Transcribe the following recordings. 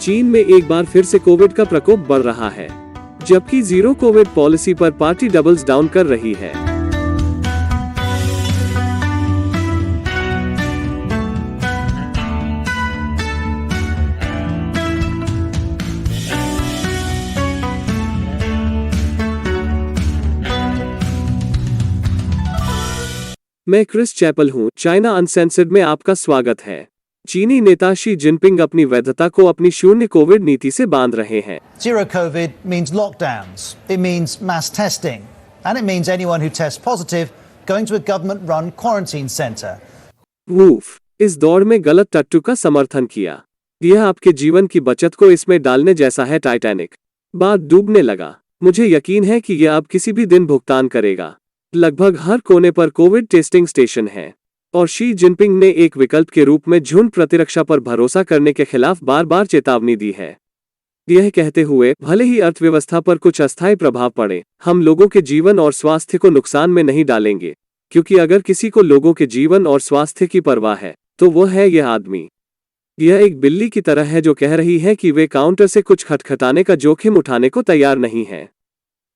चीन में एक बार फिर से कोविड का प्रकोप बढ़ रहा है, जबकि जीरो कोविड पॉलिसी पर पार्टी डबल्स डाउन कर रही है। मैं क्रिस चैपल हूं, चाइना अनसेंसर्ड में आपका स्वागत है। चीनी नेता शी जिनपिंग अपनी वैधता को अपनी शून्य कोविड नीति से बांध रहे हैं। Zero COVID means lockdowns, it means mass testing, and it means anyone who tests positive going to a government-run quarantine center. Woof, इस दौड़ में गलत टट्टू का समर्थन किया। यह आपके जीवन की बचत को इसमें डालने जैसा है। टाइटैनिक बात डूबने लगा। मुझे यकीन है कि यह अब किसी भी दिन भुगतान करेगा। लगभग हर कोने पर कोविड टेस्टिंग स्टेशन है, और शी जिनपिंग ने एक विकल्प के रूप में झुंड प्रतिरक्षा पर भरोसा करने के खिलाफ बार बार चेतावनी दी है। यह कहते हुए, भले ही अर्थव्यवस्था पर कुछ अस्थायी प्रभाव पड़े, हम लोगों के जीवन और स्वास्थ्य को नुकसान में नहीं डालेंगे, क्योंकि अगर किसी को लोगों के जीवन और स्वास्थ्य की परवाह है तो वो है यह आदमी। यह एक बिल्ली की तरह है जो कह रही है कि वे काउंटर से कुछ खटखटाने का जोखिम उठाने को तैयार नहीं है।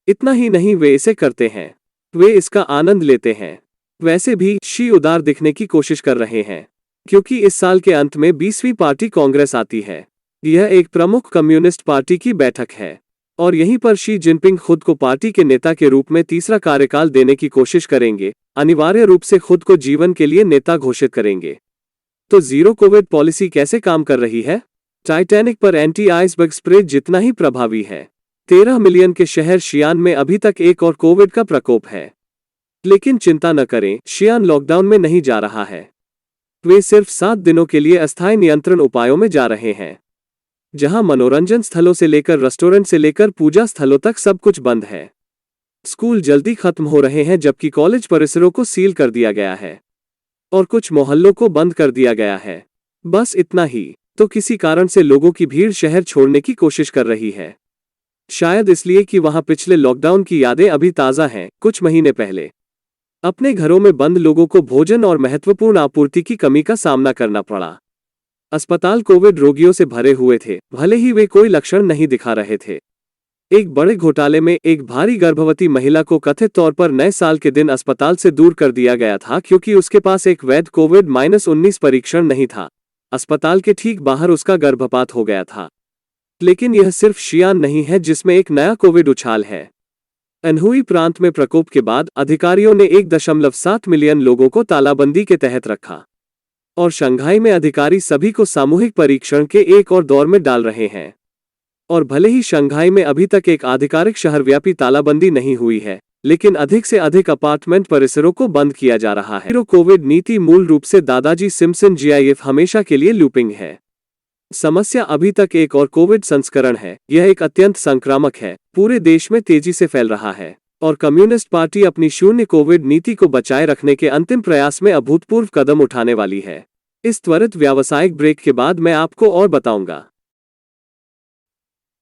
इतना ही नहीं, वे इसे करते हैं, वे इसका आनंद लेते हैं। वैसे भी शी उदार दिखने की कोशिश कर रहे हैं, क्योंकि इस साल के अंत में 20वीं पार्टी कांग्रेस आती है। यह एक प्रमुख कम्युनिस्ट पार्टी की बैठक है, और यहीं पर शी जिनपिंग खुद को पार्टी के नेता के रूप में तीसरा कार्यकाल देने की कोशिश करेंगे। अनिवार्य रूप से खुद को जीवन के लिए नेता घोषित करेंगे। तो जीरो कोविड पॉलिसी कैसे काम कर रही है? टाइटैनिक पर एंटी आइसबर्ग स्प्रे जितना ही प्रभावी है। 13 मिलियन के शहर शियान में अभी तक एक और कोविड का प्रकोप है। लेकिन चिंता न करें, शियान लॉकडाउन में नहीं जा रहा है। वे सिर्फ 7 दिनों के लिए अस्थायी नियंत्रण उपायों में जा रहे हैं, जहां मनोरंजन स्थलों से लेकर रेस्टोरेंट से लेकर पूजा स्थलों तक सब कुछ बंद है। स्कूल जल्दी खत्म हो रहे हैं, जबकि कॉलेज परिसरों को सील कर दिया गया है और कुछ मोहल्लों को बंद कर दिया गया है। बस इतना ही। तो किसी कारण से लोगों की भीड़ शहर छोड़ने की कोशिश कर रही है, शायद इसलिए कि वहां पिछले लॉकडाउन की यादें अभी ताज़ा हैं। कुछ महीने पहले अपने घरों में बंद लोगों को भोजन और महत्वपूर्ण आपूर्ति की कमी का सामना करना पड़ा। अस्पताल कोविड रोगियों से भरे हुए थे, भले ही वे कोई लक्षण नहीं दिखा रहे थे। एक बड़े घोटाले में एक भारी गर्भवती महिला को कथित तौर पर नए साल के दिन अस्पताल से दूर कर दिया गया था, क्योंकि उसके पास एक वैध कोविड-19 परीक्षण नहीं था। अस्पताल के ठीक बाहर उसका गर्भपात हो गया था। लेकिन यह सिर्फ शियान नहीं है जिसमें एक नया कोविड उछाल है। अनहुई प्रांत में प्रकोप के बाद अधिकारियों ने 1.7 मिलियन लोगों को तालाबंदी के तहत रखा, और शंघाई में अधिकारी सभी को सामूहिक परीक्षण के एक और दौर में डाल रहे हैं। और भले ही शंघाई में अभी तक एक आधिकारिक शहरव्यापी तालाबंदी नहीं हुई है, लेकिन अधिक से अधिक अपार्टमेंट परिसरों को बंद किया जा रहा है। जीरो कोविड नीति मूल रूप से दादाजी सिम्पसन जीआईएफ हमेशा के लिए लूपिंग है। समस्या अभी तक एक और कोविड संस्करण है। यह एक अत्यंत संक्रामक है, पूरे देश में तेजी से फैल रहा है, और कम्युनिस्ट पार्टी अपनी शून्य कोविड नीति को बचाए रखने के अंतिम प्रयास में अभूतपूर्व कदम उठाने वाली है। इस त्वरित व्यावसायिक ब्रेक के बाद मैं आपको और बताऊंगा।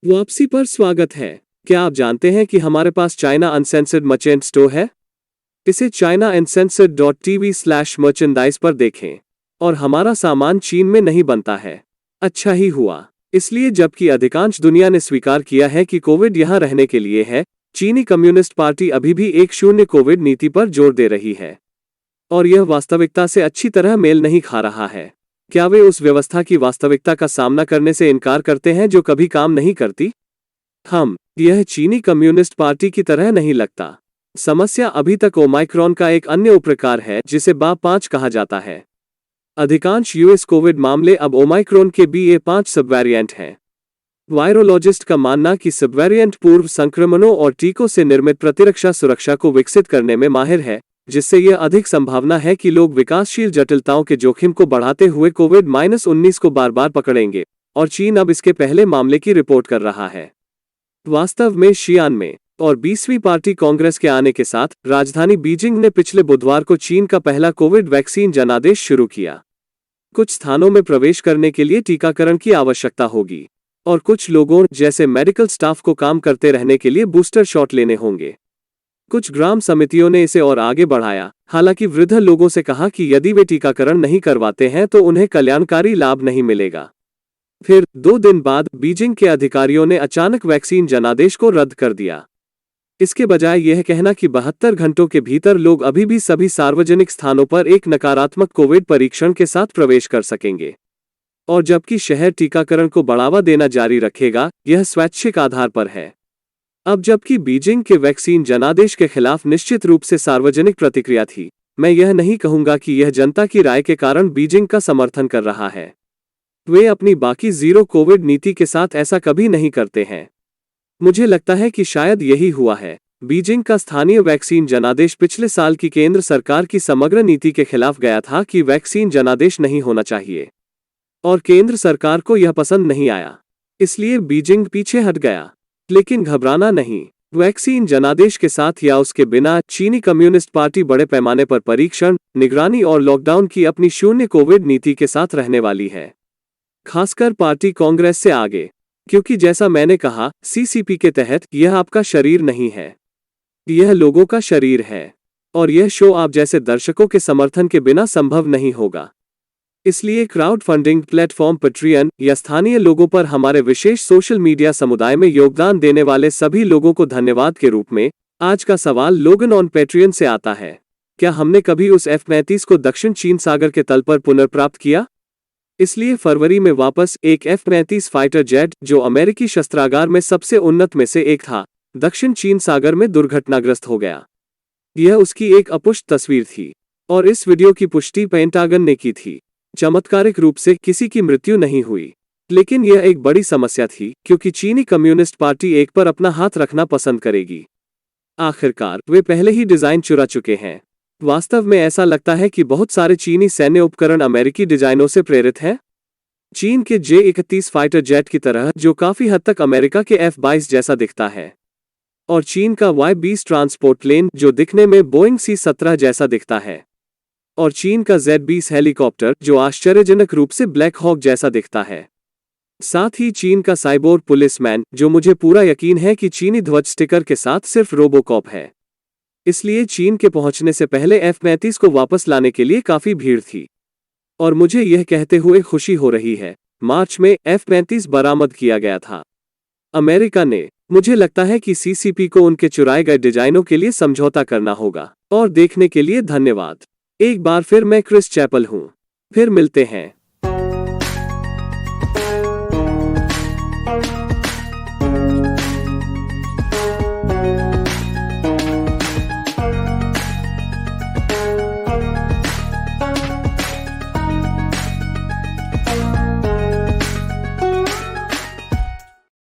वापसी पर स्वागत है। क्या आप जानते हैं कि हमारे पास चाइना अनसेंसर्ड मर्चेंट स्टोर है? इसे chinauncensored.tv/merchandise पर देखें। और हमारा सामान चीन में नहीं बनता है। अच्छा ही हुआ, इसलिए जबकि अधिकांश दुनिया ने स्वीकार किया है कि कोविड यहां रहने के लिए है, चीनी कम्युनिस्ट पार्टी अभी भी एक शून्य कोविड नीति पर जोर दे रही है, और यह वास्तविकता से अच्छी तरह मेल नहीं खा रहा है। क्या वे उस व्यवस्था की वास्तविकता का सामना करने से इनकार करते हैं जो कभी काम नहीं करती? यह चीनी कम्युनिस्ट पार्टी की तरह नहीं लगता। समस्या अभी तक ओमाइक्रॉन का एक अन्य उपप्रकार है जिसे BA.5 कहा जाता है। अधिकांश यूएस कोविड मामले अब ओमाइक्रॉन के BA.5 सबवेरिएंट हैं। वायरोलॉजिस्ट का मानना कि सबवेरिएंट पूर्व संक्रमणों और टीकों से निर्मित प्रतिरक्षा सुरक्षा को विकसित करने में माहिर है, जिससे यह अधिक संभावना है कि लोग विकासशील जटिलताओं के जोखिम को बढ़ाते हुए कोविड-19 को बार बार पकड़ेंगे, और चीन अब इसके पहले मामले की रिपोर्ट कर रहा है। वास्तव में शियान में और 20वीं पार्टी कांग्रेस के आने के साथ राजधानी बीजिंग ने पिछले बुधवार को चीन का पहला कोविड वैक्सीन जनादेश शुरू किया। कुछ स्थानों में प्रवेश करने के लिए टीकाकरण की आवश्यकता होगी, और कुछ लोगों जैसे मेडिकल स्टाफ को काम करते रहने के लिए बूस्टर शॉट लेने होंगे। कुछ ग्राम समितियों ने इसे और आगे बढ़ाया, हालांकि वृद्ध लोगों से कहा कि यदि वे टीकाकरण नहीं करवाते हैं तो उन्हें कल्याणकारी लाभ नहीं मिलेगा। फिर 2 दिन बाद बीजिंग के अधिकारियों ने अचानक वैक्सीन जनादेश को रद्द कर दिया। इसके बजाय यह कहना कि 72 घंटों के भीतर लोग अभी भी सभी सार्वजनिक स्थानों पर एक नकारात्मक कोविड परीक्षण के साथ प्रवेश कर सकेंगे। और जबकि शहर टीकाकरण को बढ़ावा देना जारी रखेगा, यह स्वैच्छिक आधार पर है। अब जबकि बीजिंग के वैक्सीन जनादेश के खिलाफ निश्चित रूप से सार्वजनिक प्रतिक्रिया थी, मैं यह नहीं कहूंगा कि यह जनता की राय के कारण बीजिंग का समर्थन कर रहा है। वे अपनी बाकी जीरो कोविड नीति के साथ ऐसा कभी नहीं करते हैं। मुझे लगता है कि शायद यही हुआ है। बीजिंग का स्थानीय वैक्सीन जनादेश पिछले साल की केंद्र सरकार की समग्र नीति के खिलाफ गया था कि वैक्सीन जनादेश नहीं होना चाहिए, और केंद्र सरकार को यह पसंद नहीं आया, इसलिए बीजिंग पीछे हट गया। लेकिन घबराना नहीं, वैक्सीन जनादेश के साथ या उसके बिना चीनी कम्युनिस्ट पार्टी बड़े पैमाने पर परीक्षण, निगरानी और लॉकडाउन की अपनी शून्य कोविड नीति के साथ रहने वाली है, खासकर पार्टी कांग्रेस से आगे। क्योंकि जैसा मैंने कहा, सीसीपी के तहत यह आपका शरीर नहीं है, यह लोगों का शरीर है, और यह शो आप जैसे दर्शकों के समर्थन के बिना संभव नहीं होगा। इसलिए क्राउड फंडिंग प्लेटफॉर्म पेट्रियन या स्थानीय लोगों पर हमारे विशेष सोशल मीडिया समुदाय में योगदान देने वाले सभी लोगों को धन्यवाद के रूप में आज का सवाल लोगन ऑन पेट्रियन से आता है, क्या हमने कभी उस F-35 को दक्षिण चीन सागर के तल पर पुनर्प्राप्त किया? इसलिए फरवरी में वापस एक F-35 फाइटर जेट, जो अमेरिकी शस्त्रागार में सबसे उन्नत में से एक था, दक्षिण चीन सागर में दुर्घटनाग्रस्त हो गया। यह उसकी एक अपुष्ट तस्वीर थी, और इस वीडियो की पुष्टि पेंटागन ने की थी। चमत्कारिक रूप से किसी की मृत्यु नहीं हुई, लेकिन यह एक बड़ी समस्या थी, क्योंकि चीनी कम्युनिस्ट पार्टी एक पर अपना हाथ रखना पसंद करेगी। आखिरकार वे पहले ही डिजाइन चुरा चुके हैं। वास्तव में ऐसा लगता है कि बहुत सारे चीनी सैन्य उपकरण अमेरिकी डिजाइनों से प्रेरित हैं। चीन के J-31 फाइटर जेट की तरह, जो काफी हद तक अमेरिका के F-22 जैसा दिखता है, और चीन का Y-20 ट्रांसपोर्ट प्लेन, जो दिखने में बोइंग C-17 जैसा दिखता है, और चीन का Z-20 हेलीकॉप्टर, जो आश्चर्यजनक रूप से ब्लैक हॉक जैसा दिखता है। साथ ही चीन का साइबोर पुलिसमैन, जो मुझे पूरा यकीन है कि चीनी ध्वज स्टिकर के साथ सिर्फ रोबोकॉप है। इसलिए चीन के पहुंचने से पहले F-35 को वापस लाने के लिए काफी भीड़ थी। और मुझे यह कहते हुए खुशी हो रही है, मार्च में F-35 बरामद किया गया था अमेरिका ने। मुझे लगता है कि सीसीपी को उनके चुराए गए डिजाइनों के लिए समझौता करना होगा। और देखने के लिए धन्यवाद। एक बार फिर मैं क्रिस चैपल हूं। फिर मिलते हैं।